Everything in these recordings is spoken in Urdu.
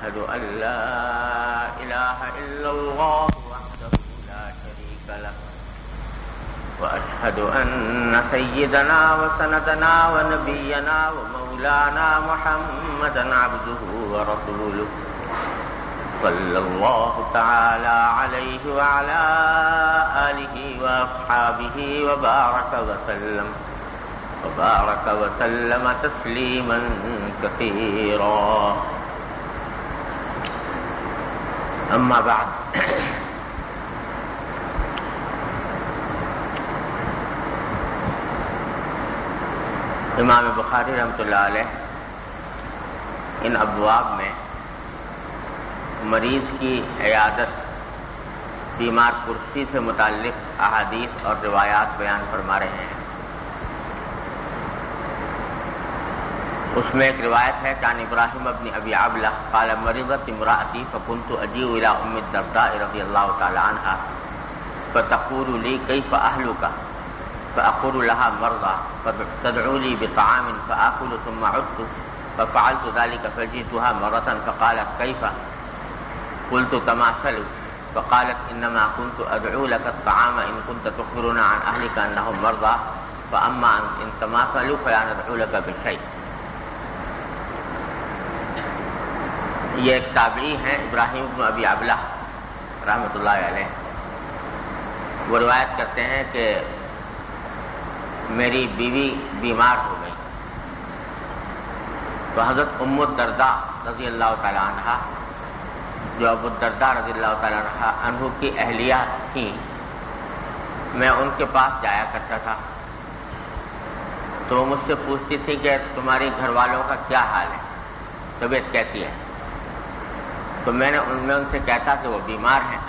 أشهد أن لا إله إلا الله وحده لا شريك له وأشهد أن سيدنا وسندنا ونبينا ومولانا محمدا عبده ورسوله صلى الله تعالى عليه وعلى آله وأصحابه وبارك وسلم تسليما كثيرا. أما بعد، امام بخاری رحمۃ اللہ علیہ ان ابواب میں مریض کی عیادت، بیمار کرسی سے متعلق احادیث اور روایات بیان فرما رہے ہیں. اس میں ایک روایت ہے کہ عن ابراہیم بن ابی عبلہ قال مرضت امرأتی فكنت اجیء الى ام الدرداء رضی اللہ تعالی عنہا فتقول لی کیف اہلک فاقول لها مرضى فتدعو لي بطعام فآكل ثم عدت ففعلت ذلك فجئتها مرة فقالت كيف؟ قلت تماثلوا فقالت انما كنت ادعو لك الطعام ان كنت تخبرنا عن اهلك انهم مرضى فاما ان تماثلوا فلا ندعو لك بشيء. یہ ایک تابعی ہیں ابراہیم بن ابی عبلہ رحمۃ اللہ علیہ. وہ روایت کرتے ہیں کہ میری بیوی بیمار ہو گئی تو حضرت ام الدرداء رضی اللہ تعالی عنہا، جو ابو الدرداء رضی اللہ تعالی عنہ کی اہلیہ تھیں، میں ان کے پاس جایا کرتا تھا تو وہ مجھ سے پوچھتی تھی کہ تمہاری گھر والوں کا کیا حال ہے، طبیعت کیسی ہے؟ تو میں ان سے کہتا کہ وہ بیمار ہیں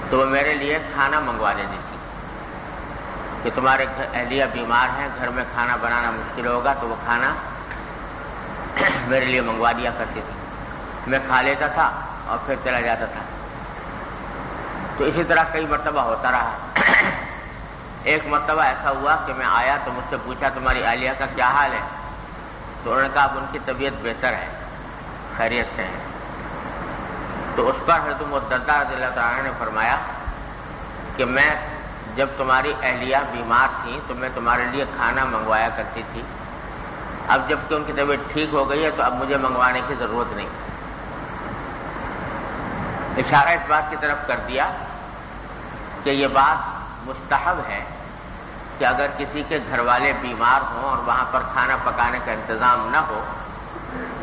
تو وہ میرے لیے کھانا منگوا دیتی تھی کہ تمہارے اہلیہ بیمار ہیں، گھر میں کھانا بنانا مشکل ہوگا تو وہ کھانا میرے لیے منگوا دیا کرتی تھی. میں کھا لیتا تھا اور پھر چلا جاتا تھا. تو اسی طرح کئی مرتبہ ہوتا رہا. ایک مرتبہ ایسا ہوا کہ میں آیا تو مجھ سے پوچھا تمہاری اہلیہ کا کیا حال ہے؟ تو انہوں نے کہا اب ان کی طبیعت بہتر ہے، خیریت سے ہے. تو اس پر حضرت ام الدرداء رضی اللہ تعالیٰ عنہ نے فرمایا کہ میں جب تمہاری اہلیہ بیمار تھیں تو میں تمہارے لیے کھانا منگوایا کرتی تھی، اب جب کہ ان کی طبیعت ٹھیک ہو گئی ہے تو اب مجھے منگوانے کی ضرورت نہیں. اشارہ اس بات کی طرف کر دیا کہ یہ بات مستحب ہے کہ اگر کسی کے گھر والے بیمار ہوں اور وہاں پر کھانا پکانے کا انتظام نہ ہو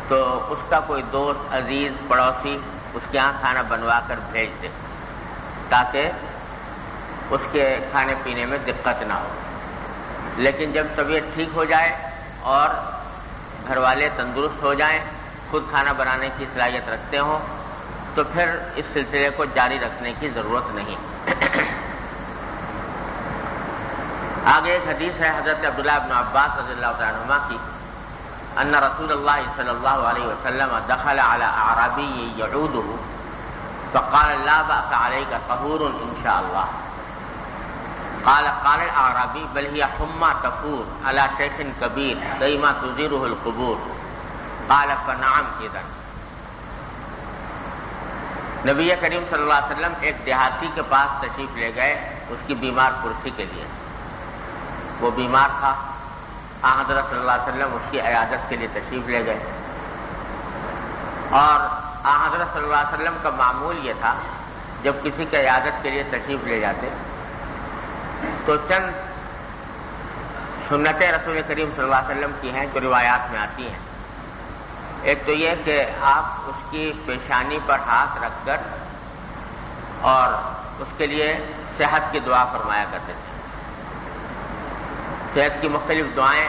تو اس کا کوئی دوست، عزیز، پڑوسی اس کے یہاں کھانا بنوا کر بھیج دے تاکہ اس کے کھانے پینے میں دقت نہ ہو. لیکن جب طبیعت ٹھیک ہو جائے اور گھر والے تندرست ہو جائیں، خود کھانا بنانے کی صلاحیت رکھتے ہوں تو پھر اس سلسلے کو جاری رکھنے کی ضرورت نہیں. آگے ایک حدیث ہے حضرت عبداللہ بن عباس رضی اللہ تعالیٰ عنہما کی ان رسول اللہ صلی اللہ علیہ وسلم دخل على اعرابی یعودہ فقال لا بأس علیک طہور ان شاء اللہ. قال الاعرابی بل هي حمى تفور على شيخ كبير دائما تزيره القبور. قال فنعم اذا. نبی کریم صلی اللہ علیہ وسلم ایک دیہاتی کے پاس تشریف لے گئے اس کی بیمار کرسی کے لیے. وہ بیمار تھا، حضرت صلی اللہ علیہ وسلم اس کی عیادت کے لیے تشریف لے گئے اور حضرت صلی اللہ علیہ وسلم کا معمول یہ تھا جب کسی کی عیادت کے لیے تشریف لے جاتے تو چند سنتیں رسول کریم صلی اللہ علیہ وسلم کی ہیں جو روایات میں آتی ہیں. ایک تو یہ کہ آپ اس کی پیشانی پر ہاتھ رکھ کر اور اس کے لیے صحت کی دعا فرمایا کرتے تھے. صحت کی مختلف دعائیں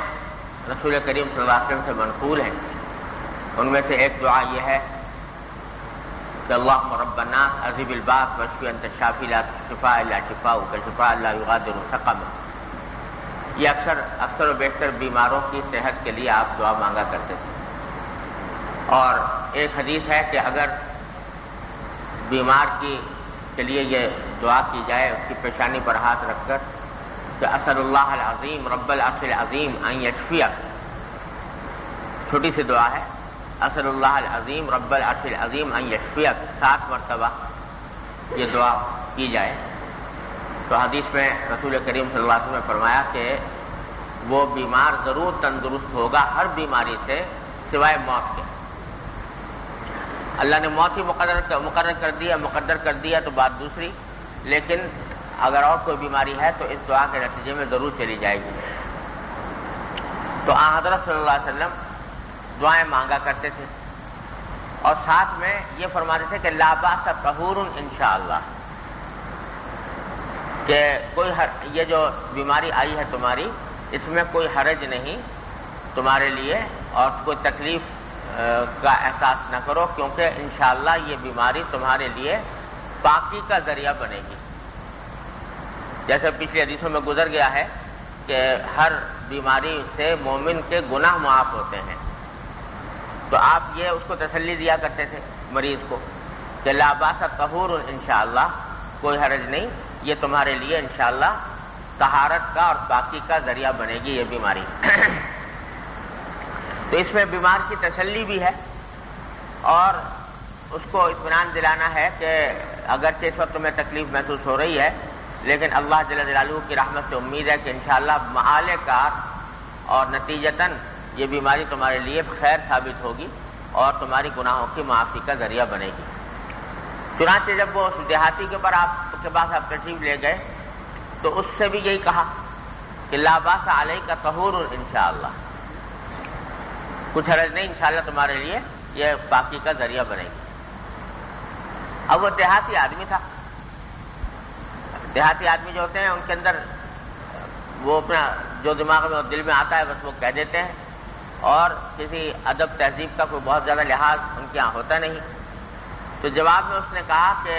رسول کریم صلی اللہ علیہ وسلم سے منقول ہیں. ان میں سے ایک دعا یہ ہے کہ اللہم رب الناس اذھب الباس واشف انت الشافی لا شفاء الا شفاؤک شفاء لا یغادر سقما. یہ اکثر و بیشتر بیماروں کی صحت کے لیے آپ دعا مانگا کرتے تھے. اور ایک حدیث ہے کہ اگر بیمار کے لیے یہ دعا کی جائے اس کی پیشانی پر ہاتھ رکھ کر کہ اسأل اللہ العظیم رب العرش العظیم ان یشفیک، چھوٹی سی دعا ہے اسأل اللہ العظیم رب العرش العظیم ان یشفیک 7 مرتبہ یہ دعا کی جائے. تو حدیث میں رسول کریم صلی اللہ علیہ وسلم نے فرمایا کہ وہ بیمار ضرور تندرست ہوگا ہر بیماری سے سوائے موت کے. اللہ نے موت ہی مقدر کر دیا تو بات دوسری، لیکن اگر اور کوئی بیماری ہے تو اس دعا کے نتیجے میں ضرور چلی جائے گی. تو آن حضرت صلی اللہ علیہ وسلم دعائیں مانگا کرتے تھے اور ساتھ میں یہ فرماتے تھے کہ لا باس طہور انشاءاللہ، کہ یہ جو بیماری آئی ہے تمہاری اس میں کوئی حرج نہیں تمہارے لیے اور کوئی تکلیف کا احساس نہ کرو، کیونکہ انشاءاللہ یہ بیماری تمہارے لیے پاکی کا ذریعہ بنے گی. جیسے پچھلی حدیثوں میں گزر گیا ہے کہ ہر بیماری سے مومن کے گناہ معاف ہوتے ہیں. تو آپ یہ اس کو تسلی دیا کرتے تھے مریض کو کہ لا باس طہور انشاءاللہ، کوئی حرج نہیں، یہ تمہارے لیے انشاءاللہ طہارت کا اور پاکی کا ذریعہ بنے گی یہ بیماری. تو اس میں بیمار کی تسلی بھی ہے اور اس کو اطمینان دلانا ہے کہ اگرچہ اس وقت تمہیں تکلیف محسوس ہو رہی ہے لیکن اللہ جل جلالہ کی رحمت سے امید ہے کہ انشاءاللہ معال کار اور نتیجتاً یہ بیماری تمہارے لیے خیر ثابت ہوگی اور تمہاری گناہوں کی معافی کا ذریعہ بنے گی. چنانچہ جب وہ اس دیہاتی کے پاس آپ تشریف لے گئے تو اس سے بھی یہی کہا کہ لا باس علیک طہور انشاءاللہ، کچھ حرج نہیں، انشاءاللہ تمہارے لیے یہ پاکی کا ذریعہ بنے گی. اب وہ دیہاتی آدمی تھا. دیہاتی آدمی جو ہوتے ہیں ان کے اندر وہ اپنا جو دماغ میں اور دل میں آتا ہے بس وہ کہہ دیتے ہیں اور کسی ادب تہذیب کا کوئی بہت زیادہ لحاظ ان کے یہاں ہوتا نہیں. تو جواب میں اس نے کہا کہ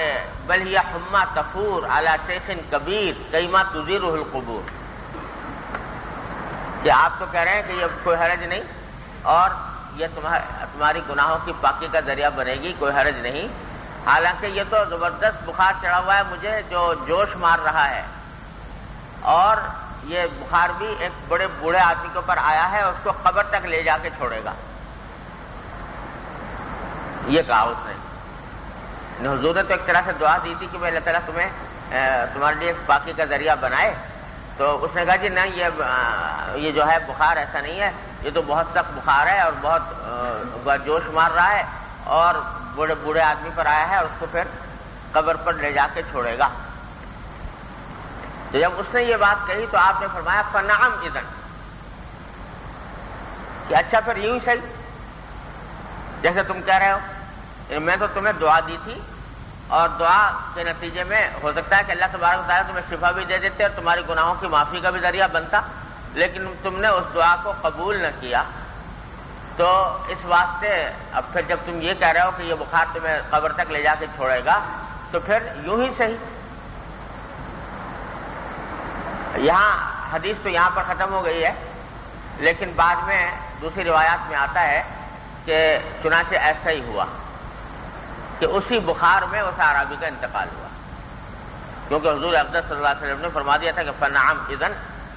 بل ہی حمى تفور علی شیخ کبیر کیما تزیرہ القبور، کہ آپ تو کہہ رہے ہیں کہ یہ کوئی حرج نہیں اور یہ تمہاری گناہوں کی پاکی کا ذریعہ بنے گی، کوئی حرج نہیں، حالانکہ یہ تو زبردست بخار چڑھا ہوا ہے مجھے جو جوش مار رہا ہے، اور یہ بخار بھی ایک بڑے بوڑھے آدمی کے اوپر آیا ہے، اس کو قبر تک لے جا کے چھوڑے گا. یہ کہا اس نے. حضور نے تو ایک طرح سے دعا دی تھی کہ میں اللہ تعالیٰ تمہارے لیے ایک پاکی کا ذریعہ بنائے. تو اس نے کہا جی نہیں، یہ جو ہے بخار ایسا نہیں ہے، یہ تو بہت سخت بخار ہے اور بہت جوش مار رہا ہے اور بوڑھے آدمی پر آیا ہے اور اس کو پھر قبر پر لے جا کے چھوڑے گا. تو جب اس نے یہ بات کہی تو آپ نے فرمایا فنعم اذن، کہ اچھا پھر یوں ہی صحیح جیسے تم کہہ رہے ہو. میں تو تمہیں دعا دی تھی اور دعا کے نتیجے میں ہو سکتا ہے کہ اللہ تبارک و تعالیٰ تمہیں شفا بھی دے دیتے اور تمہاری گناہوں کی معافی کا بھی ذریعہ بنتا، لیکن تم نے اس دعا کو قبول نہ کیا. تو اس واسطے اب پھر جب تم یہ کہہ رہے ہو کہ یہ بخار تمہیں قبر تک لے جا کے چھوڑے گا تو پھر یوں ہی صحیح. یہاں حدیث تو یہاں پر ختم ہو گئی ہے، لیکن بعد میں دوسری روایات میں آتا ہے کہ چنانچہ ایسا ہی ہوا کہ اسی بخار میں اس اعرابی کا انتقال ہوا، کیونکہ حضور اقدس صلی اللہ علیہ وسلم نے فرما دیا تھا کہ فنعم اذن،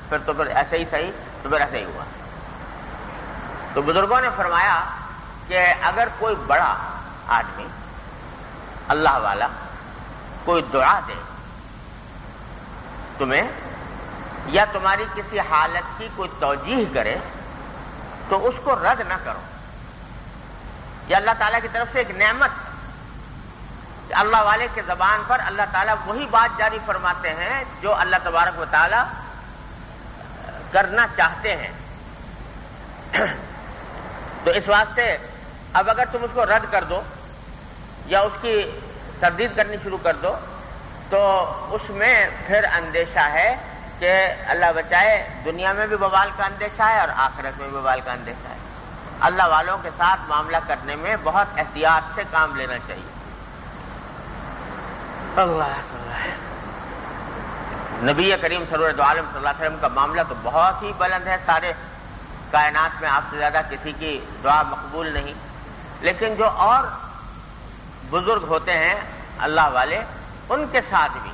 پھر ایسے ہی صحیح، تو پھر ایسے ہی ہوا. تو بزرگوں نے فرمایا کہ اگر کوئی بڑا آدمی اللہ والا کوئی دعا دے تمہیں یا تمہاری کسی حالت کی کوئی توجیح کرے تو اس کو رد نہ کرو. یہ اللہ تعالیٰ کی طرف سے ایک نعمت، اللہ والے کے زبان پر اللہ تعالیٰ وہی بات جاری فرماتے ہیں جو اللہ تبارک و تعالیٰ کرنا چاہتے ہیں. تو اس واسطے اب اگر تم اس کو رد کر دو یا اس کی تردید کرنی شروع کر دو تو اس میں پھر اندیشہ ہے کہ اللہ بچائے، دنیا میں بھی وبال کا اندیشہ ہے اور آخرت میں بھی وبال کا اندیشہ ہے. اللہ والوں کے ساتھ معاملہ کرنے میں بہت احتیاط سے کام لینا چاہیے. نبی کریم سرور عالم صلی اللہ علیہ وسلم کا معاملہ تو بہت ہی بلند ہے، سارے کائنات میں آپ سے زیادہ کسی کی دعا مقبول نہیں. لیکن جو اور بزرگ ہوتے ہیں اللہ والے، ان کے ساتھ بھی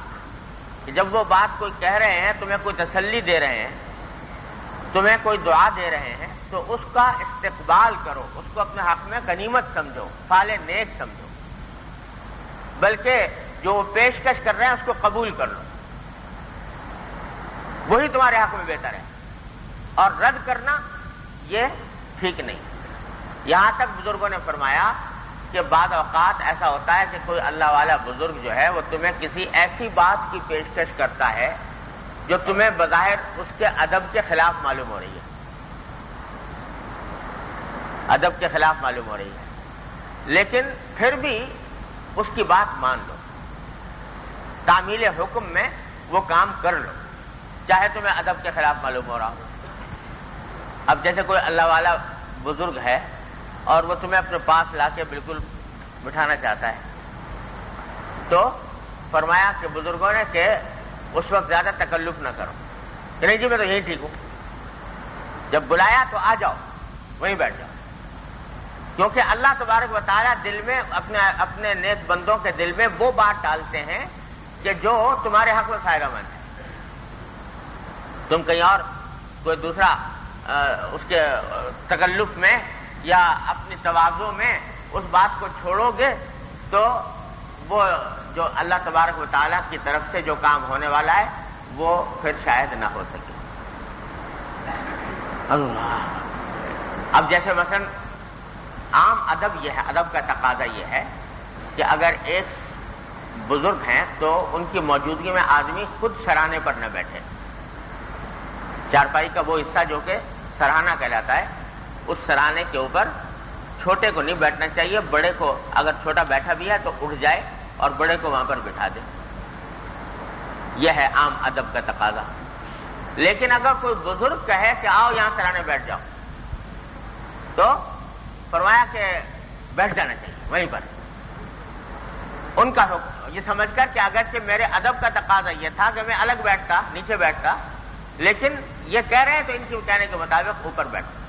کہ جب وہ بات کوئی کہہ رہے ہیں، تمہیں کوئی تسلی دے رہے ہیں تمہیں کوئی دعا دے رہے ہیں تو اس کا استقبال کرو، اس کو اپنے حق میں غنیمت سمجھو، فعل نیک سمجھو، بلکہ جو وہ پیشکش کر رہے ہیں اس کو قبول کر لو، وہی تمہارے حق میں بہتر ہے، اور رد کرنا یہ ٹھیک نہیں۔ یہاں تک بزرگوں نے فرمایا کہ بعض اوقات ایسا ہوتا ہے کہ کوئی اللہ والا بزرگ جو ہے وہ تمہیں کسی ایسی بات کی پیشکش کرتا ہے جو تمہیں بظاہر اس کے ادب کے خلاف معلوم ہو رہی ہے، ادب کے خلاف معلوم ہو رہی ہے، لیکن پھر بھی اس کی بات مان لو، تعمیل حکم میں وہ کام کر لو، چاہے تمہیں ادب کے خلاف معلوم ہو رہا ہو۔ اب جیسے کوئی اللہ والا بزرگ ہے اور وہ تمہیں اپنے پاس لا کے بالکل بٹھانا چاہتا ہے، تو فرمایا کہ بزرگوں نے کہ اس وقت زیادہ تکلف نہ کرو کہ نہیں جی میں تو یہی ٹھیک ہوں، جب بلایا تو آ جاؤ، وہیں بیٹھ جاؤ، کیونکہ اللہ تبارک و تعالیٰ دل میں اپنے نیک بندوں کے دل میں وہ بات ڈالتے ہیں کہ جو تمہارے حق میں فائدہ مند ہے۔ تم کہیں اور کوئی دوسرا اس کے تکلف میں یا اپنی تواضع میں اس بات کو چھوڑو گے تو وہ جو اللہ تبارک و تعالیٰ کی طرف سے جو کام ہونے والا ہے وہ پھر شاید نہ ہو سکے۔ اللہ، اب جیسے مثلا عام ادب یہ ہے، ادب کا تقاضا یہ ہے کہ اگر ایک بزرگ ہیں تو ان کی موجودگی میں آدمی خود سرانے پر نہ بیٹھے، چارپائی کا وہ حصہ جو کہ سراہنا کہلاتا ہے، اس سرانے کے اوپر چھوٹے کو نہیں بیٹھنا چاہیے، بڑے کو اگر چھوٹا بیٹھا بھی ہے تو اٹھ جائے اور بڑے کو وہاں پر بٹھا دے، یہ ہے عام ادب کا تقاضا۔ لیکن اگر کوئی بزرگ کہے کہ آؤ یہاں سرانے بیٹھ جاؤ تو فرمایا کہ بیٹھ جانا چاہیے وہیں پر، ان کا حکم یہ سمجھ کر کہ اگرچہ میرے ادب کا تقاضا یہ تھا کہ میں الگ بیٹھتا، نیچے بیٹھتا، لیکن یہ کہہ رہے ہیں تو ان کے کہنے کے مطابق اوپر بیٹھتا۔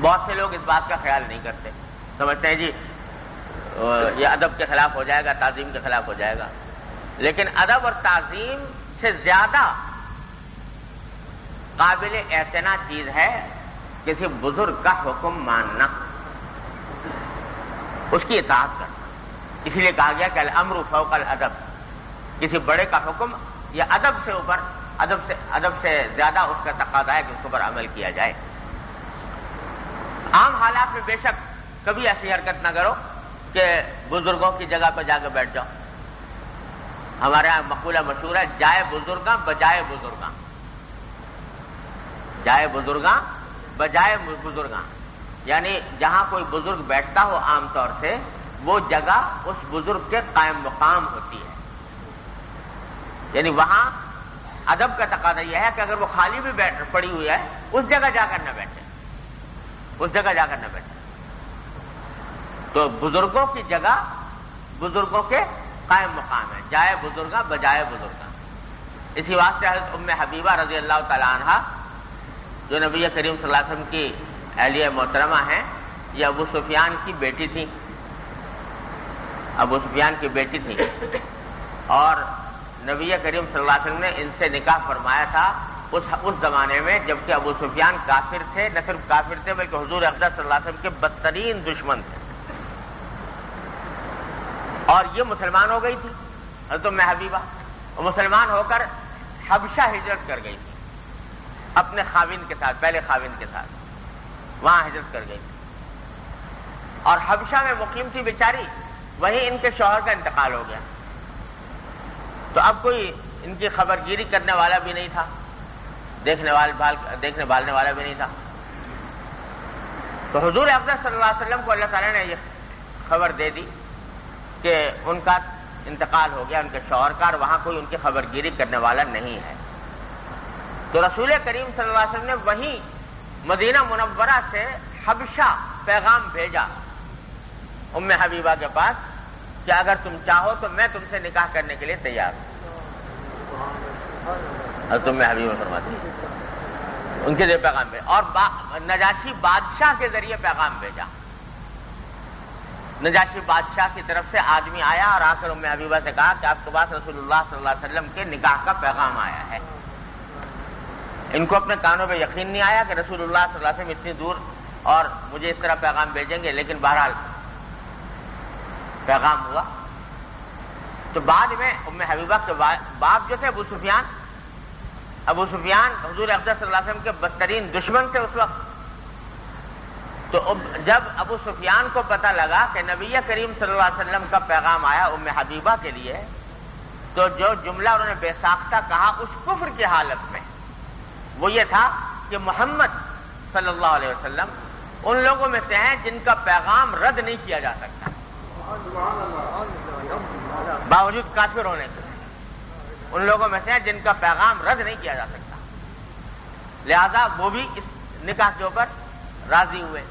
بہت سے لوگ اس بات کا خیال نہیں کرتے، سمجھتے ہیں جی یہ ادب کے خلاف ہو جائے گا، تعظیم کے خلاف ہو جائے گا، لیکن ادب اور تعظیم سے زیادہ قابل اعتنا چیز ہے کسی بزرگ کا حکم ماننا، اس کی اطاعت کرنا۔ اسی لیے کہا گیا کہ الامر فوق الادب، کسی بڑے کا حکم یا ادب سے اوپر، ادب سے زیادہ اس کا تقاضا ہے کہ اس پر عمل کیا جائے۔ عام حالات میں بے شک کبھی ایسی حرکت نہ کرو کہ بزرگوں کی جگہ پہ جا کے بیٹھ جاؤ۔ ہمارے یہاں مقولہ مشہور ہے، جائے بزرگاں بجائے بزرگاں، جائے بزرگاں بجائے بزرگاں، یعنی جہاں کوئی بزرگ بیٹھتا ہو عام طور سے وہ جگہ اس بزرگ کے قائم مقام ہوتی ہے، یعنی وہاں ادب کا تقاضا یہ ہے کہ اگر وہ خالی بھی پڑی ہوئی ہے اس جگہ جا کر نہ بیٹھے، اس جگہ جا کر نہ بیٹھے۔ تو بزرگوں کی جگہ بزرگوں کے قائم مقام ہے، جائے بزرگاں بجائے بزرگاں۔ اسی واسطے حضرت ام حبیبہ رضی اللہ تعالی عنہا جو نبی کریم صلی اللہ علیہ وسلم کی اہلیہ محترمہ ہیں، یہ ابو سفیان کی بیٹی تھی، ابو سفیان کی بیٹی تھی، اور نبی کریم صلی اللہ علیہ وسلم نے ان سے نکاح فرمایا تھا اس زمانے میں جبکہ ابو سفیان کافر تھے، نہ صرف کافر تھے بلکہ حضور اقدس صلی اللہ علیہ وسلم کے بدترین دشمن تھے، اور یہ مسلمان ہو گئی تھی حضرت ام حبیبہ، اور مسلمان ہو کر حبشہ ہجرت کر گئی تھی اپنے خاوند کے ساتھ، پہلے خاوند کے ساتھ وہاں ہجرت کر گئی تھی، اور حبشہ میں مقیم تھی بیچاری، وہیں ان کے شوہر کا انتقال ہو گیا، تو اب کوئی ان کی خبر گیری کرنے والا بھی نہیں تھا، دیکھنے بھالنے والا بھی نہیں تھا، تو حضور اقدس صلی اللہ علیہ وسلم کو اللہ تعالیٰ نے یہ خبر دے دی کہ ان کا انتقال ہو گیا، ان کے شوہر کا، اور وہاں کوئی ان کی خبر گیری کرنے والا نہیں ہے۔ تو رسول کریم صلی اللہ علیہ وسلم نے وہیں مدینہ منورہ سے حبشہ پیغام بھیجا ام حبیبہ کے پاس کہ اگر تم چاہو تو میں تم سے نکاح کرنے کے لیے تیار ہوں۔ اور ام حبیبہ فرماتی ہیں ان کے ذریعے پیغام بھیجا، اور نجاشی بادشاہ کے ذریعے پیغام بھیجا، نجاشی بادشاہ کی طرف سے آدمی آیا اور آ کر ام حبیبہ سے کہا کہ آپ کے پاس رسول اللہ صلی اللہ علیہ وسلم کے نکاح کا پیغام آیا ہے۔ ان کو اپنے کانوں پہ یقین نہیں آیا کہ رسول اللہ صلی اللہ علیہ وسلم اتنی دور اور مجھے اس طرح پیغام بھیجیں گے، لیکن بہرحال پیغام ہوا۔ تو بعد میں ام حبیبہ کے باپ جو تھے ابو سفیان حضور اقدس صلی اللہ علیہ وسلم کے بدترین دشمن تھے اس وقت۔ تو جب ابو سفیان کو پتہ لگا کہ نبی کریم صلی اللہ علیہ وسلم کا پیغام آیا ام حبیبہ کے لیے، تو جو جملہ انہوں نے بے ساختہ کہا اس کفر کی حالت میں، وہ یہ تھا کہ محمد صلی اللہ علیہ وسلم ان لوگوں میں سے ہیں جن کا پیغام رد نہیں کیا جا سکتا، باوجود کافر ہونے کے، ان لوگوں میں سے ہیں جن کا پیغام رد نہیں کیا جا سکتا۔ لہذا وہ بھی اس نکاح کے اوپر راضی ہوئے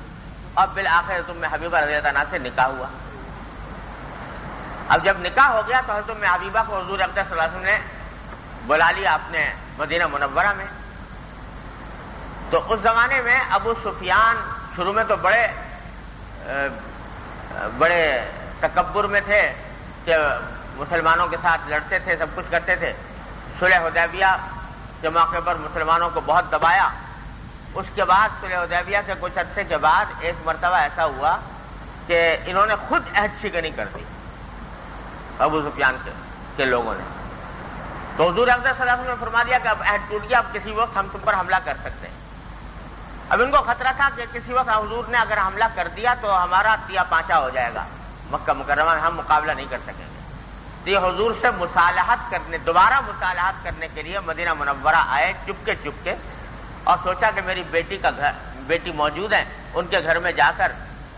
اور بالآخر ام حبیبہ رضی اللہ عنہا سے نکاح ہوا۔ اب جب نکاح ہو گیا تو حضرت ام حبیبہ کو حضور اقدس صلی اللہ علیہ وسلم نے بلا لیا اپنے مدینہ منورہ میں۔ تو اس زمانے میں ابو سفیان شروع میں تو بڑے تکبر میں تھے کہ مسلمانوں کے ساتھ لڑتے تھے، سب کچھ کرتے تھے۔ صلح حدیبیہ کے موقع پر مسلمانوں کو بہت دبایا۔ اس کے بعد صلح حدیبیہ کے کچھ عرصے کے بعد ایک مرتبہ ایسا ہوا کہ انہوں نے خود عہد شکنی کر دی ابو سفیان کے لوگوں نے۔ تو حضور اقدس صلی اللہ علیہ وسلم نے فرما دیا کہ اب عہد ٹوٹ گیا، اب کسی وقت ہم تم پر حملہ کر سکتے ہیں۔ اب ان کو خطرہ تھا کہ کسی وقت حضور نے اگر حملہ کر دیا تو ہمارا تیا پانچا ہو جائے گا مکہ مکرمہ میں، ہم مقابلہ نہیں کر سکیں گے۔ تو یہ حضور سے دوبارہ مصالحت کرنے کے لیے مدینہ منورہ آئے چپ کے اور سوچا کہ میری بیٹی موجود ہے، ان کے گھر میں جا کر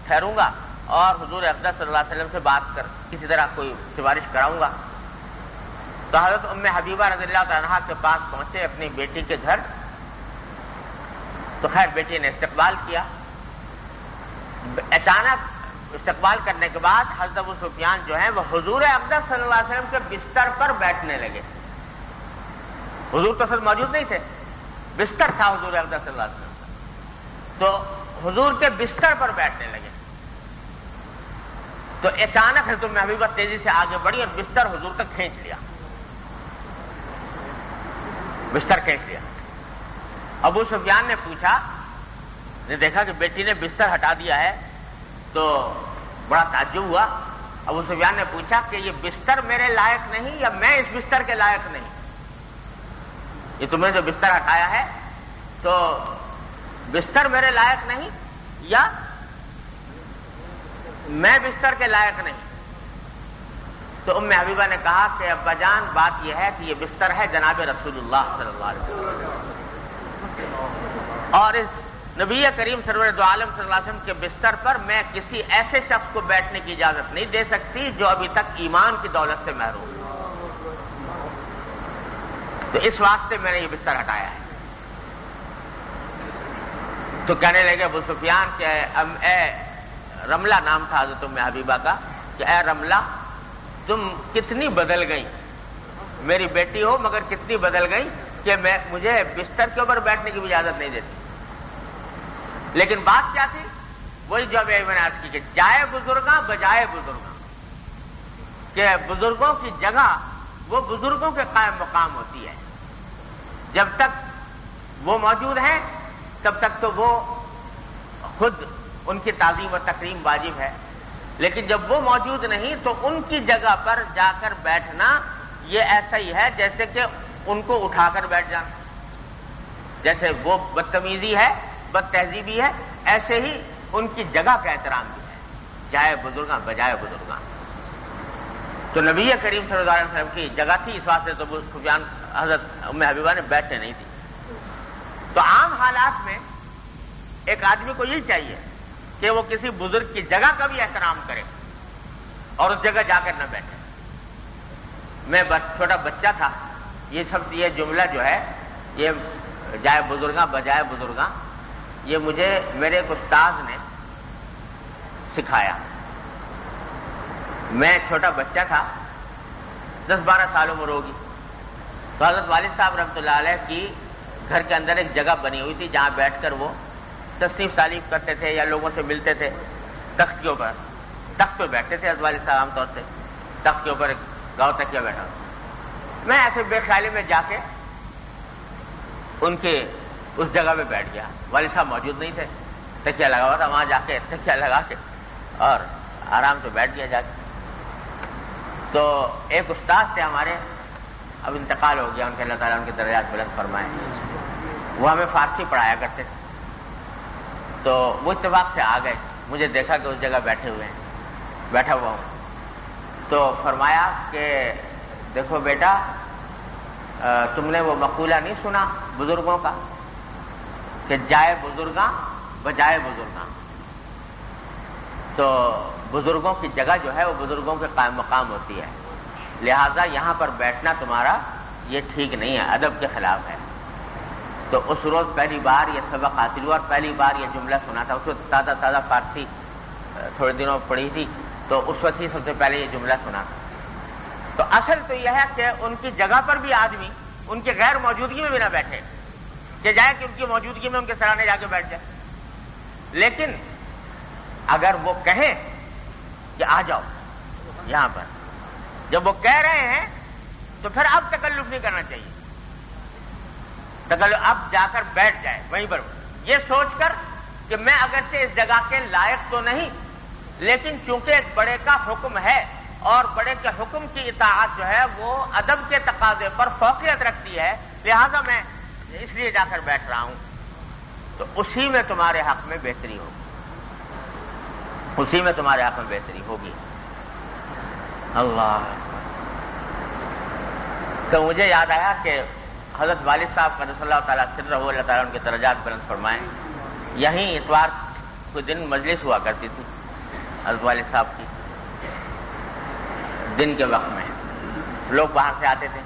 ٹھہروں گا اور حضور اقدس صلی اللہ علیہ وسلم سے بات کر کسی طرح کوئی سفارش کراؤں گا۔ تو حضرت ام حبیبہ رضی اللہ تعالیٰ عنہا کے پاس پہنچے اپنی بیٹی کے گھر۔ تو خیر بیٹی نے استقبال کیا۔ اچانک استقبال کرنے کے بعد حضرت ابو سفیان جو ہیں وہ حضور اقدس صلی اللہ علیہ وسلم کے بستر پر بیٹھنے لگے۔ حضور تو سب موجود نہیں تھے، بستر تھا حضور اقدس صلی اللہ علیہ وسلم کا، تو حضور کے بستر پر بیٹھنے لگے۔ تو اچانک حضرت ام حبیبہ تیزی سے آگے بڑھی اور بستر حضور تک کھینچ لیا، ابو سفیان نے پوچھا، نے دیکھا کہ بیٹی نے بستر ہٹا دیا ہے تو بڑا تعجب ہوا۔ ابو سفیان نے پوچھا کہ یہ بستر میرے لائق نہیں یا میں اس بستر کے لائق نہیں؟ یہ تم نے جو بستر ہٹایا ہے تو بستر میرے لائق نہیں یا میں بستر کے لائق نہیں؟ تو ام حبیبہ نے کہا کہ ابا جان بات یہ ہے کہ یہ بستر ہے جناب رسول اللہ صلی اللہ علیہ وسلم، اور اس نبی کریم سرور دو عالم صلی اللہ علیہ وسلم کے بستر پر میں کسی ایسے شخص کو بیٹھنے کی اجازت نہیں دے سکتی جو ابھی تک ایمان کی دولت سے محروم ہے، تو اس واسطے میں نے یہ بستر ہٹایا ہے۔ تو کہنے لگے ابو سفیان کہ اے رملہ نام تھا حضرت ام حبیبہ کا، کہ اے رملہ تم کتنی بدل گئی، میری بیٹی ہو مگر کتنی بدل گئی کہ مجھے بستر کے اوپر بیٹھنے کی بھی اجازت نہیں دیتی۔ لیکن بات کیا تھی؟ وہی جو میں نے عرض کی کہ جائے بزرگاں بجائے بزرگاں، کہ بزرگوں کی جگہ وہ بزرگوں کے قائم مقام ہوتی ہے، جب تک وہ موجود ہیں تب تک تو وہ خود ان کی تعظیم و تکریم واجب ہے، لیکن جب وہ موجود نہیں تو ان کی جگہ پر جا کر بیٹھنا یہ ایسا ہی ہے جیسے کہ ان کو اٹھا کر بیٹھ جانا، جیسے وہ بدتمیزی ہے، بد تہذیبی ہے، ایسے ہی ان کی جگہ کا احترام بھی ہے، جائے بزرگاں بجائے بزرگاں۔ تو نبی کریم صلی اللہ علیہ وسلم کی جگہ تھی، اس واسطے تو ابو سفیان حضرت ام حبیبہ نے بیٹھنے نہیں دی۔ تو عام حالات میں ایک آدمی کو یہی چاہیے کہ وہ کسی بزرگ کی جگہ کا بھی احترام کرے اور اس جگہ جا کر نہ بیٹھے۔ میں چھوٹا بچہ تھا، یہ جملہ جو ہے یہ جائے بزرگاں بجائے بزرگاں، یہ مجھے میرے ایک استاد نے سکھایا۔ میں چھوٹا بچہ تھا، 10-12 سال عمر ہوگی، تو حضرت والد صاحب رحمۃ اللہ علیہ کی گھر کے اندر ایک جگہ بنی ہوئی تھی جہاں بیٹھ کر وہ تصنیف تعلیف کرتے تھے یا لوگوں سے ملتے تھے۔ تخت کے اوپر، تخت پہ بیٹھتے تھے حضرت والد صاحب عام طور سے، تخت کے اوپر ایک گاؤں تکیہ بیٹھا۔ میں ایسے بے خیالی میں جا کے ان کے اس جگہ پہ بیٹھ گیا. والد صاحب موجود نہیں تھے, تکیہ لگا ہوا تھا, وہاں جا کے تکیہ لگا کے اور آرام سے بیٹھ گیا جا کے. تو ایک استاد تھے ہمارے, اب انتقال ہو گیا ان کے, اللہ تعالیٰ ان کے درجات بلند فرمائے, وہ ہمیں فارسی پڑھایا کرتے تھے. تو وہ اتفاق سے آ گئے, مجھے دیکھا کہ اس جگہ بیٹھا ہوا ہوں, تو فرمایا کہ دیکھو بیٹا, تم نے وہ مقولہ نہیں سنا بزرگوں کا کہ جائے بزرگاں بجائے بزرگاں؟ تو بزرگوں کی جگہ جو ہے وہ بزرگوں کے قائم مقام ہوتی ہے, لہذا یہاں پر بیٹھنا تمہارا یہ ٹھیک نہیں ہے, ادب کے خلاف ہے. تو اس روز پہلی بار یہ سبق حاصل ہوا اور پہلی بار یہ جملہ سنا تھا. اس وقت تازہ فارسی تھوڑے دنوں پڑھی تھی, تو اس وقت ہی سب سے پہلے یہ جملہ سنا تھا. تو اصل تو یہ ہے کہ ان کی جگہ پر بھی آدمی ان کے غیر موجودگی میں بھی نہ بیٹھے, کہ جائے کہ ان کی موجودگی میں ان کے سرانے جا کے بیٹھ جائے. لیکن اگر وہ کہیں کہ آ جاؤ یہاں پر, جب وہ کہہ رہے ہیں تو پھر اب تکلف نہیں کرنا چاہیے. تکلف اب جا کر بیٹھ جائے وہیں پر, یہ سوچ کر کہ میں اگرچہ اس جگہ کے لائق تو نہیں, لیکن چونکہ ایک بڑے کا حکم ہے اور بڑے کے حکم کی اطاعت جو ہے وہ ادب کے تقاضے پر فوقیت رکھتی ہے, لہذا میں اس لیے جا کر بیٹھ رہا ہوں. تو اسی میں تمہارے حق میں بہتری ہوگی, اسی میں تمہارے حق میں بہتری ہوگی. اللہ. تو مجھے یاد آیا کہ حضرت والد صاحب قدس اللہ تعالیٰ سرہ, اللہ تعالیٰ ان کے درجات بلند فرمائیں, یہیں اتوار کو دن مجلس ہوا کرتی تھی حضرت والد صاحب کی. دن کے وقت میں لوگ باہر سے آتے تھے,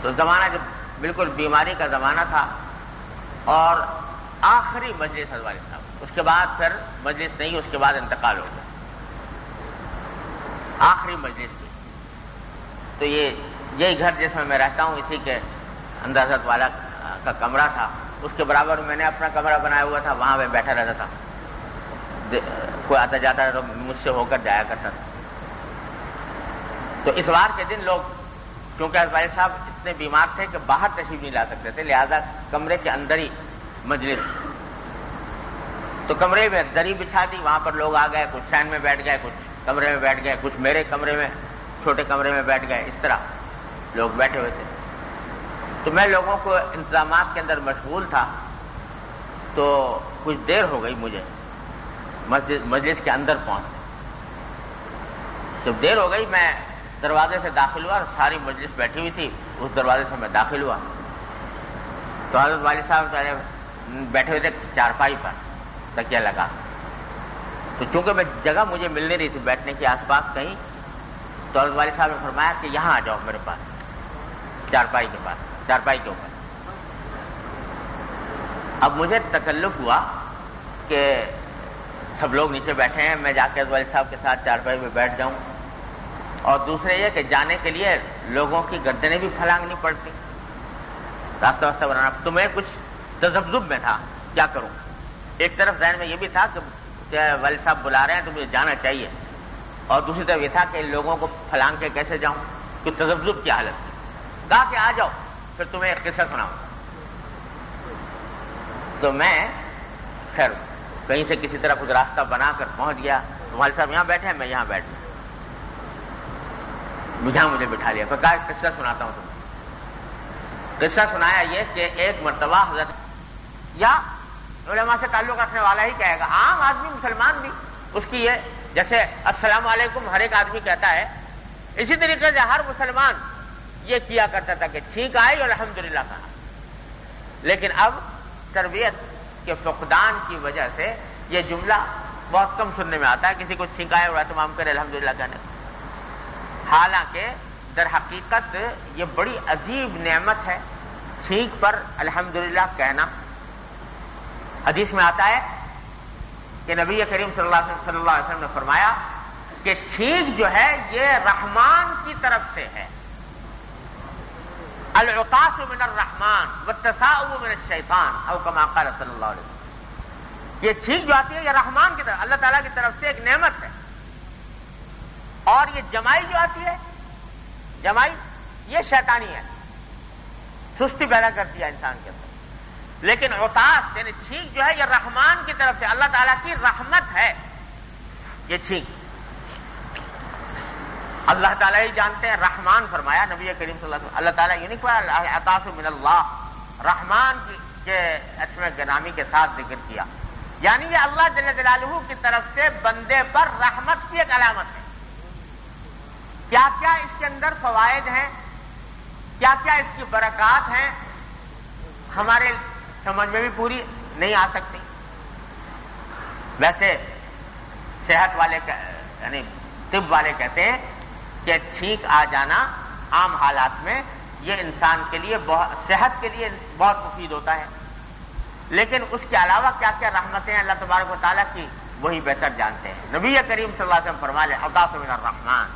تو زمانہ جب بالکل بیماری کا زمانہ تھا اور آخری مجلس حضرت والد صاحب, اس کے بعد پھر مجلس نہیں, اس کے بعد انتقال ہو گیا, آخری مجلس کی. تو یہی گھر جس میں رہتا ہوں, اسی کے اندر حضرت والا کا کمرہ تھا, اس کے برابر میں نے اپنا کمرہ بنایا ہوا تھا, وہاں میں بیٹھا رہتا تھا. کوئی آتا جاتا ہے تو مجھ سے ہو کر جایا کرتا تھا. تو اتوار کے دن لوگ, کیونکہ حضرت والد صاحب اتنے بیمار تھے کہ باہر تشریف نہیں لا سکتے تھے, لہذا کمرے کے اندر ہی مجلس. تو کمرے میں دری بچھا دی, وہاں پر لوگ آ گئے, کچھ فین میں بیٹھ گئے, کچھ کمرے میں بیٹھ گئے, کچھ میرے کمرے میں چھوٹے کمرے میں بیٹھ گئے, اس طرح لوگ بیٹھے ہوئے تھے. تو میں لوگوں کو انتظامات کے اندر مشغول تھا, تو کچھ دیر ہو گئی مجھے مجلس کے اندر پہنچنے. جب دیر ہو گئی میں دروازے سے داخل ہوا, ساری مجلس بیٹھی ہوئی تھی, اس دروازے سے میں داخل ہوا. تو حضرت والد صاحب بیٹھے ہوئے تھے چارپائی پر تکیہ لگا. تو چونکہ میں جگہ مجھے مل نہیں رہی تھی بیٹھنے کے آس پاس کہیں, تو حضرت والد صاحب نے فرمایا کہ یہاں آ جاؤ میرے پاس, چارپائی کے پاس, چارپائی کے اوپر. اب مجھے تکلف ہوا کہ سب لوگ نیچے بیٹھے ہیں, میں جا کے حضرت والد صاحب کے ساتھ چارپائی میں بیٹھ جاؤں. اور دوسرے یہ کہ جانے کے لیے لوگوں کی گردنیں بھی پھلانگنی پڑتی, راستہ واسطہ بنانا. تو میں کچھ تذبذب میں تھا, کیا کروں. ایک طرف ذہن میں یہ بھی تھا کہ والد صاحب بلا رہے ہیں تو مجھے جانا چاہیے, اور دوسری طرف یہ تھا کہ لوگوں کو پھلانگ کے کیسے جاؤں, کہ تذبذب کی حالت تھی. کہا کہ آ جاؤ پھر تمہیں ایک قصہ سناؤں. تو میں پھر کہیں سے کسی طرح کچھ راستہ بنا کر پہنچ گیا. والد صاحب یہاں بیٹھے ہیں, میں یہاں بیٹھ گیا, یہاں مجھے بٹھا لیا. پھر کہا ایک قصہ سناتا ہوں تمہیں. قصہ سنایا یہ کہ ایک مرتبہ حضرت, یا علماء سے تعلق رکھنے والا ہی کہے گا, عام آدمی مسلمان بھی اس کی یہ, جیسے السلام علیکم ہر ایک آدمی کہتا ہے, اسی طریقے سے ہر مسلمان یہ کیا کرتا تھا کہ چھینک آئی اور الحمدللہ کہا. لیکن اب تربیت کے فقدان کی وجہ سے یہ جملہ بہت کم سننے میں آتا ہے, کسی کو چھینک آئے اور اہتمام کرے الحمدللہ کہنے. حالانکہ در حقیقت یہ بڑی عجیب نعمت ہے چھینک پر الحمدللہ کہنا. حدیث میں آتا ہے کہ نبی کریم صلی اللہ علیہ وسلم نے فرمایا کہ چھینک جو ہے یہ رحمان کی طرف سے ہے. العطاس من الرحمن والتثاؤب من الشیطان او کما قال صلی اللہ علیہ وسلم. یہ چھینک جو آتی ہے یہ رحمان کی طرف, اللہ تعالیٰ کی طرف سے ایک نعمت ہے. اور یہ جمائی جو آتی ہے, جمائی یہ شیطانی ہے. سستی پیدا کرتی ہے انسان کے اندر. لیکن عطاس یعنی چھینک جو ہے یہ رحمان کی طرف سے اللہ تعالیٰ کی رحمت ہے. یہ چھینک اللہ تعالیٰ ہی جانتے ہیں. رحمان فرمایا نبی کریم صلی اللہ علیہ وسلم. اللہ تعالیٰ یہ نہیں کہا العطاس من اللہ, رحمان کے اسم گرامی کے ساتھ ذکر کیا. یعنی یہ اللہ جل جلالہ کی طرف سے بندے پر رحمت کی ایک علامت ہے. کیا کیا اس کے اندر فوائد ہیں, کیا کیا اس کی برکات ہیں, ہمارے سمجھ میں بھی پوری نہیں آ سکتی. ویسے صحت والے یعنی طب والے کہتے ہیں کہ چھینک آ جانا عام حالات میں یہ انسان کے لیے صحت کے لیے بہت مفید ہوتا ہے. لیکن اس کے علاوہ کیا کیا رحمتیں ہیں اللہ تبارک و تعالیٰ کی وہی بہتر جانتے ہیں. نبی کریم صلی اللہ علیہ وسلم فرمائے عطاء من الرحمن.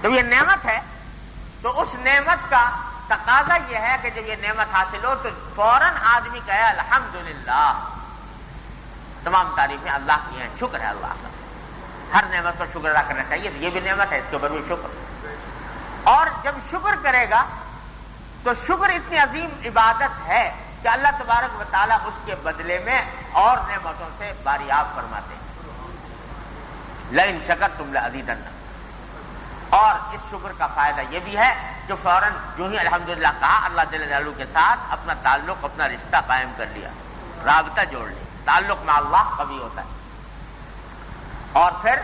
جب یہ نعمت ہے تو اس نعمت کا تقاضا یہ ہے کہ جب یہ نعمت حاصل ہو تو فوراً آدمی کہے الحمدللہ, تمام تعریفیں اللہ کی ہیں, شکر ہے اللہ کا. ہر نعمت پر شکر ادا کرنا چاہیے. یہ بھی نعمت ہے, اس کے اوپر بھی شکر. اور جب شکر کرے گا تو شکر اتنی عظیم عبادت ہے کہ اللہ تبارک و تعالیٰ اس کے بدلے میں اور نعمتوں سے باریاب فرماتے ہیں. لئن شکرتم لأزیدنکم. اور اس شکر کا فائدہ یہ بھی ہے کہ فوراً جو ہی الحمدللہ کہا اللہ جل جلالہ کے ساتھ اپنا تعلق, اپنا رشتہ قائم کر لیا, رابطہ جوڑ لیا. تعلق میں اللہ قوی ہوتا ہے. اور پھر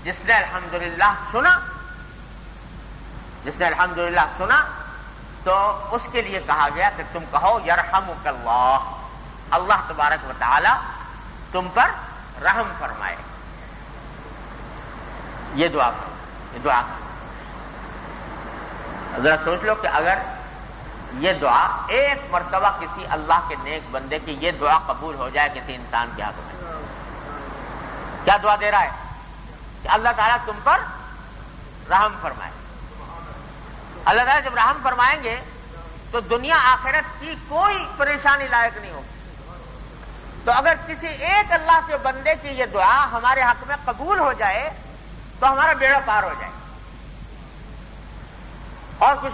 جس نے الحمدللہ سنا, جس نے الحمدللہ سنا تو اس کے لیے کہا گیا کہ تم کہو یرحمک اللہ, اللہ تبارک و تعالی تم پر رحم فرمائے. یہ دعا کرو, یہ دعا کرو. ذرا سوچ لو کہ اگر یہ دعا ایک مرتبہ کسی اللہ کے نیک بندے کی یہ دعا قبول ہو جائے کسی انسان کے حق میں, کیا دعا دے رہا ہے کہ اللہ تعالیٰ تم پر رحم فرمائے. اللہ تعالیٰ جب رحم فرمائیں گے تو دنیا آخرت کی کوئی پریشانی لائق نہیں ہوگی. تو اگر کسی ایک اللہ کے بندے کی یہ دعا ہمارے حق میں قبول ہو جائے تو ہمارا بیڑا پار ہو جائے, اور کچھ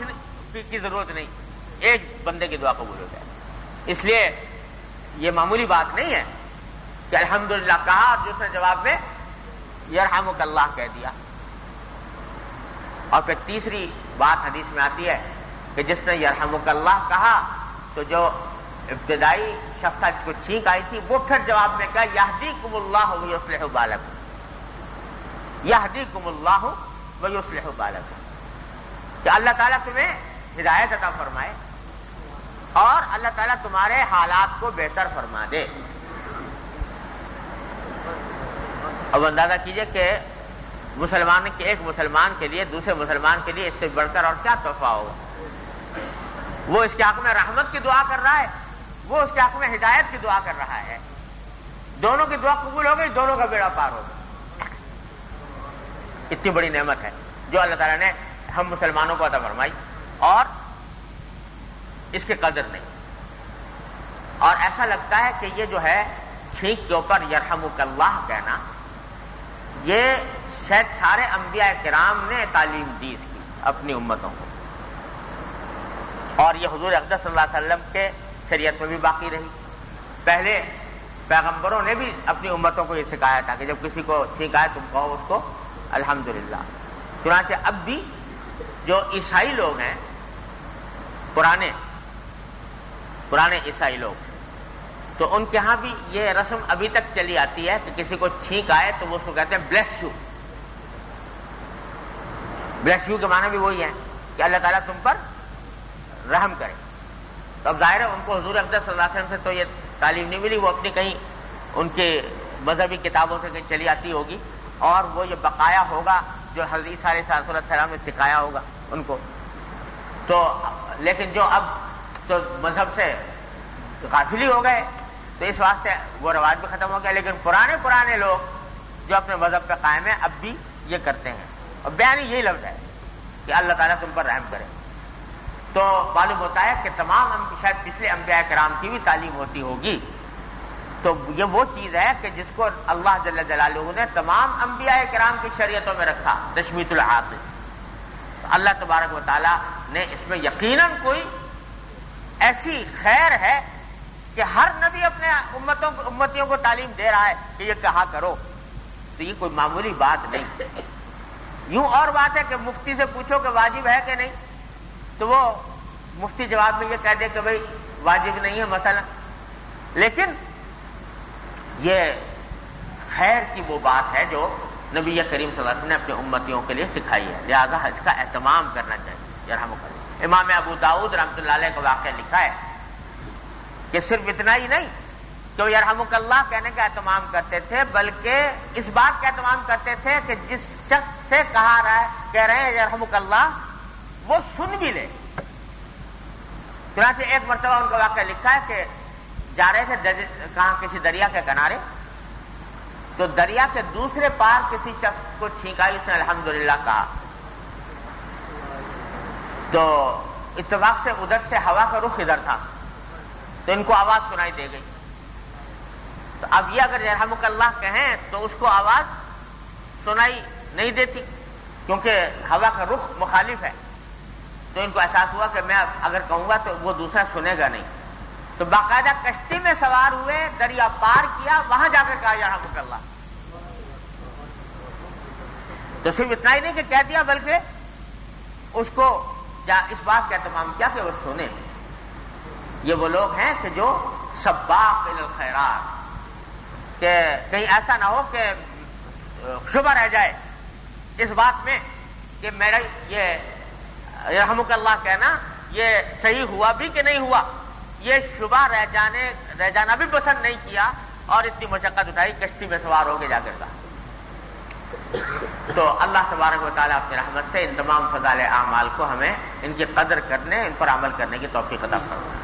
کی ضرورت نہیں, ایک بندے کی دعا قبول ہو جائے. اس لیے یہ معمولی بات نہیں ہے کہ الحمدللہ کہا اور دوسرے جواب میں یرحمک اللہ کہہ دیا. اور پھر تیسری بات حدیث میں آتی ہے کہ جس نے یرحمک اللہ کہا تو جو ابتدائی شخص جس کو چھینک آئی تھی وہ پھر جواب میں کہا یہدیکم اللہ ویصلح بالکم, یہدیکم اللہ ویصلح بالکم, کہ اللہ تعالیٰ تمہیں ہدایت عطا فرمائے اور اللہ تعالیٰ تمہارے حالات کو بہتر فرما دے. اب اندازہ کیجئے کہ مسلمان کے ایک مسلمان کے لیے دوسرے مسلمان کے لیے اس سے بڑھ کر اور کیا تحفہ ہوگا. وہ اس کے حق میں رحمت کی دعا کر رہا ہے, وہ اس کے حق میں ہدایت کی دعا کر رہا ہے. دونوں کی دعا قبول ہو گئی, دونوں کا بیڑا پار ہو گیا. اتنی بڑی نعمت ہے جو اللہ تعالیٰ نے ہم مسلمانوں کو عطا فرمائی اور اس کے قدر نہیں. اور ایسا لگتا ہے کہ یہ جو ہے چھینک کے اوپر یرحمک اللہ کہنا, یہ شاید سارے انبیاء کرام نے تعلیم دی اس کی اپنی امتوں کو, اور یہ حضور اقدس صلی اللہ علیہ وسلم کے شریعت میں بھی باقی رہی. پہلے پیغمبروں نے بھی اپنی امتوں کو یہ سکھایا تھا کہ جب کسی کو چھینک آئے تم کہو اس کو الحمدللہ. چنانچہ اب بھی جو عیسائی لوگ ہیں, پرانے عیسائی لوگ, تو ان کے ہاں بھی یہ رسم ابھی تک چلی آتی ہے کہ کسی کو چھینک آئے تو وہ اس کو کہتے ہیں بلیس یو. بلیس یو کے معنی بھی وہی ہے کہ اللہ تعالیٰ تم پر رحم کرے. تو اب ظاہر ہے ان کو حضور اقدس صلی اللہ علیہ وسلم سے تو یہ تعلیم نہیں ملی, وہ اپنی کہیں ان کے مذہبی کتابوں سے کہیں چلی آتی ہوگی, اور وہ یہ بقایا ہوگا جو حضرت عیسیٰ علیہ السلام نے سکھایا ہوگا ان کو. تو لیکن جو اب تو مذہب سے غافلی ہو گئے تو اس واسطے وہ رواج بھی ختم ہو گیا. لیکن پرانے لوگ جو اپنے مذہب پہ قائم ہیں اب بھی یہ کرتے ہیں, اور بیان یہی لفظ ہے کہ اللہ تعالیٰ تم پر رحم کرے. تو معلوم ہوتا ہے کہ تمام شاید پچھلے انبیاء کرام کی بھی تعلیم ہوتی ہوگی. تو یہ وہ چیز ہے کہ جس کو اللہ جل جلالہ نے تمام انبیاء کرام کی شریعتوں میں رکھا, تشمیت العاطف. اللہ تبارک و تعالیٰ نے اس میں یقیناً کوئی ایسی خیر ہے کہ ہر نبی اپنے امتیوں کو تعلیم دے رہا ہے کہ یہ کہا کرو، تو یہ کوئی معمولی بات نہیں۔ یوں اور بات ہے کہ مفتی سے پوچھو کہ واجب ہے کہ نہیں، تو وہ مفتی جواب میں یہ کہہ دے کہ بھئی واجب نہیں ہے مثلا، لیکن یہ خیر کی وہ بات ہے جو نبی کریم صلی اللہ علیہ وسلم نے اپنے امتیوں کے لیے سکھائی ہے، لہذا اس کا اہتمام کرنا چاہیے۔ یرحمک اللہ۔ امام ابو داؤد رحمۃ اللہ علیہ کا واقعہ لکھا ہے کہ صرف اتنا ہی نہیں کہ وہ یرحمک اللہ کہنے کا اہتمام کرتے تھے، بلکہ اس بات کا اہتمام کرتے تھے کہ جس شخص سے کہہ رہے ہیں یرحمک اللہ وہ سن بھی لے۔ چنانچہ ایک مرتبہ ان کا واقعہ لکھا ہے کہ جا رہے تھے کہاں کسی دریا کے کنارے، تو دریا کے دوسرے پار کسی شخص کو چھینک آئی، اس نے الحمدللہ کہا، تو اتفاق سے ادھر سے ہوا کا رخ ادھر تھا تو ان کو آواز سنائی دے گئی۔ تو اب یہ اگر یرحمک اللہ کہیں تو اس کو آواز سنائی نہیں دیتی کیونکہ ہوا کا رخ مخالف ہے، تو ان کو احساس ہوا کہ میں اگر کہوں گا تو وہ دوسرا سنے گا نہیں، تو باقاعدہ کشتی میں سوار ہوئے، دریا پار کیا، وہاں جا کر کہا یرحمک اللہ۔ تو صرف اتنا ہی نہیں کہ کہہ دیا، بلکہ اس کو اس بات کا اہتمام کیا کہ وہ سنے۔ یہ وہ لوگ ہیں کہ جو سباق الی الخیرات، کہ کہیں ایسا نہ ہو کہ شبہ رہ جائے اس بات میں کہ میرا یہ یرحمک اللہ کہنا یہ صحیح ہوا بھی کہ نہیں ہوا، یہ شبہ رہ جانا بھی پسند نہیں کیا، اور اتنی مشقت اٹھائی، کشتی میں سوار ہو کے جا کر کہا۔ تو اللہ تبارک و تعالیٰ اپنی رحمت سے ان تمام فضائل اعمال کو ہمیں ان کی قدر کرنے، ان پر عمل کرنے کی توفیق عطا فرمائے۔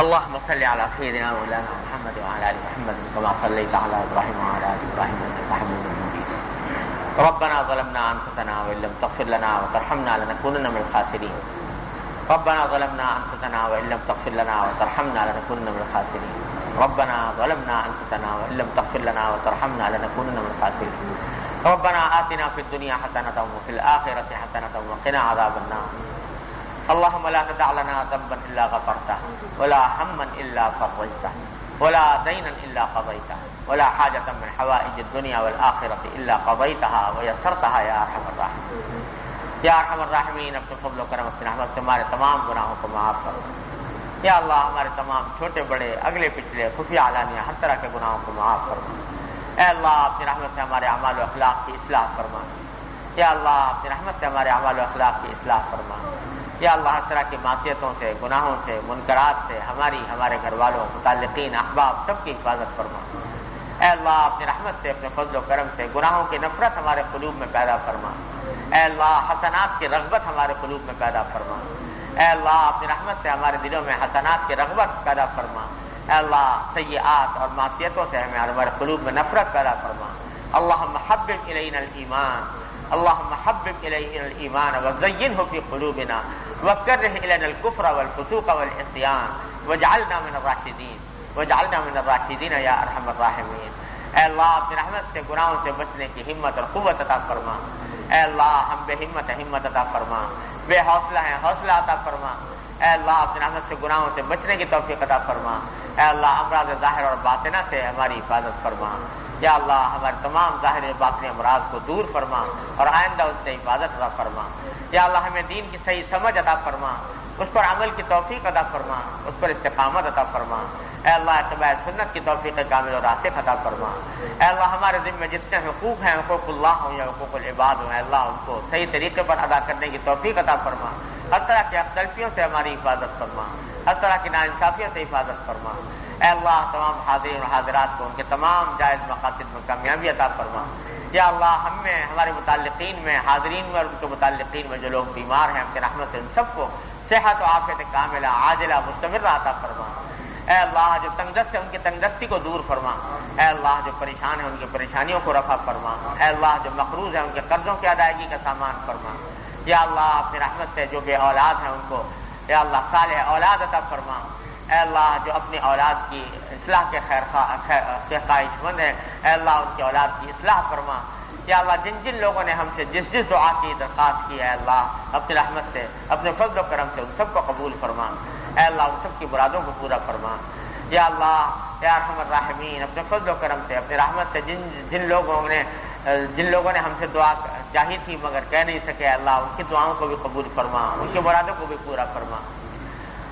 اللهم صل على سيدنا مولانا محمد وعلى ال محمد كما صليت على ابراهيم وعلى ال ابراهيم انك حميد مجيد۔ ربنا ظلمنا انفسنا وان لم تغفر لنا وترحمنا لنكونن من الخاسرين۔ ربنا ظلمنا انفسنا وان لم تغفر لنا وترحمنا لنكونن من الخاسرين۔ ربنا ظلمنا انفسنا وان لم تغفر لنا وترحمنا لنكونن من الخاسرين۔ ربنا آتنا في الدنيا حسنة وفي الآخرة حسنة وقنا عذاب النار۔ اللهم لا تدع لنا ذنبا الا غفرته ولا هما الا فرجته ولا دينا الا قضيته ولا حاجة من حوائج الدنيا والآخرة الا قضيتها ويسرتها يا ارحم الراحمين۔ یا ارحم الراحمین، اپنے فضل و کرم اپنے رحمت سے ہمارے تمام گناہوں کو معاف فرما۔ یا اللہ ہمارے تمام چھوٹے بڑے اگلے پچھلے خفیہ علانیہ ہر طرح کے گناہوں کو معاف فرما۔ اے اللہ اپنی رحمت سے ہمارے اعمال و اخلاق کی اصلاح فرما۔ یا اللہ اپنی رحمت سے ہمارے اعمال و اخلاق کی اصلاح فرما۔ یا اللہ ہر طرح کی معصیتوں سے، گناہوں سے، منکرات سے ہمارے گھر والوں، متعلقین، احباب سب کی حفاظت فرما۔ اے اللہ اپنی رحمت سے، اپنے فضل و کرم سے گناہوں کی نفرت ہمارے قلوب میں پیدا فرما۔ اے اللہ حسنات کی رغبت ہمارے قلوب میں پیدا فرما۔ اے اللہ اپنی رحمت سے ہمارے دلوں میں حسنات کی رغبت پیدا فرما۔ اے اللہ سیئات اور معصیتوں سے ہمارے قلوب میں نفرت پیدا فرما۔ اللہم حبب الینا الایمان، اللہم حبب الینا الایمان وزینہ فی قلوبنا وکرہ الینا الکفر والفسوق والعصیان واجعلنا من الراشدین، واجعلنا من الراشدین یا ارحم الراحمین۔ اے اللہ اپنی رحمت سے گناہوں سے بچنے کی ہمت اور قوت عطا فرما۔ اے اللہ ہم بے ہمت عطا فرما، بے حوصلہ ہیں حوصلہ عطا فرما۔ اے اللہ اپنی رحمت سے گناہوں سے بچنے کی توفیق عطا فرما۔ اے اللہ امراض ظاہر اور باطنہ سے ہماری حفاظت فرما۔ یا اللہ ہمارے تمام ظاہر اور باطنی امراض کو دور فرما اور آئندہ اس سے حفاظت عطا فرما۔ یا اللہ ہمیں دین کی صحیح سمجھ عطا فرما، اس پر عمل کی توفیق عطا فرما، اس پر استقامت عطا فرما۔ اے اللہ اتباع سنت کی توفیق کامل اور راسخ عطا فرما۔ اے اللہ ہمارے ذمہ جتنے حقوق ہیں، حقوق اللہ ہوں یا حقوق العباد ہوں، اے اللہ ان کو صحیح طریقے پر ادا کرنے کی توفیق عطا فرما۔ ہر طرح کی اختلافیوں سے ہماری حفاظت فرما، ہر طرح کی ناانصافیوں سے حفاظت فرما۔ اے اللہ تمام حاضرین اور حاضرات کو ان کے تمام جائز مقاصد میں کامیابی عطا فرما۔ یا اللہ ہم میں، ہمارے متعلقین میں، حاضرین میں اور ان کے متعلقین میں جو لوگ بیمار ہیں اپنی رحمت سے ان سب کو صحت و عافیت کاملہ عاجلہ مستمرہ عطا فرما۔ اے اللہ جو تنگ دست ہے ان کی تنگ دستی کو دور فرما۔ اے اللہ جو پریشان ہیں ان کی پریشانیوں کو رفع فرما۔ اے اللہ جو مقروض ہیں ان کے قرضوں کی ادائیگی کا سامان فرما۔ یا اللہ اپنی رحمت سے جو بے اولاد ہیں ان کو یا اللہ صالح اولاد عطا فرما۔ اے اللہ جو اپنی اولاد کی اصلاح کے خواہش مند ہیں، اے اللہ ان کی اولاد کی اصلاح فرما۔ یا اللہ جن جن لوگوں نے ہم سے جس جس دعا کی درخواست کی ہے اللہ اپنی رحمت سے اپنے فضل و کرم سے ان سب کو قبول فرما، اے اللہ ان سب کی مرادوں کو پورا فرما، یا اللہ یا ارحم الراحمین اپنے فضل و کرم سے اپنی رحمت سے جن لوگوں نے ہم سے دعا چاہی تھی مگر کہہ نہیں سکے، اللہ ان کی دعاؤں کو بھی قبول فرما، ان کی مرادوں کو بھی پورا فرما۔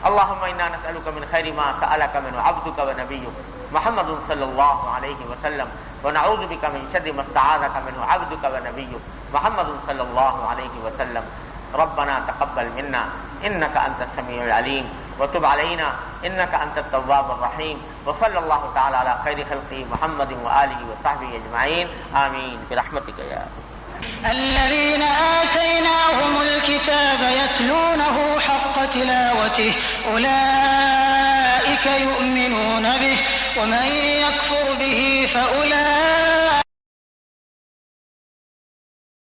اللهم انا نسألك من خير ما سألك منه عبدك ونبيك محمد صلى الله عليه وسلم، ونعوذ بك من شر ما استعاذك منه عبدك ونبيك محمد صلى الله عليه وسلم۔ ربنا تقبل منا انك انت السميع العليم وتب علينا انك انت التواب الرحيم، وصلى الله تعالى على خير خلقه محمد وآله وصحبه اجمعين، آمين برحمتك يا الذين آتيناهم الكتاب يتلونه حق تلاوته أولئك يؤمنون به ومن يكفر به فأولئك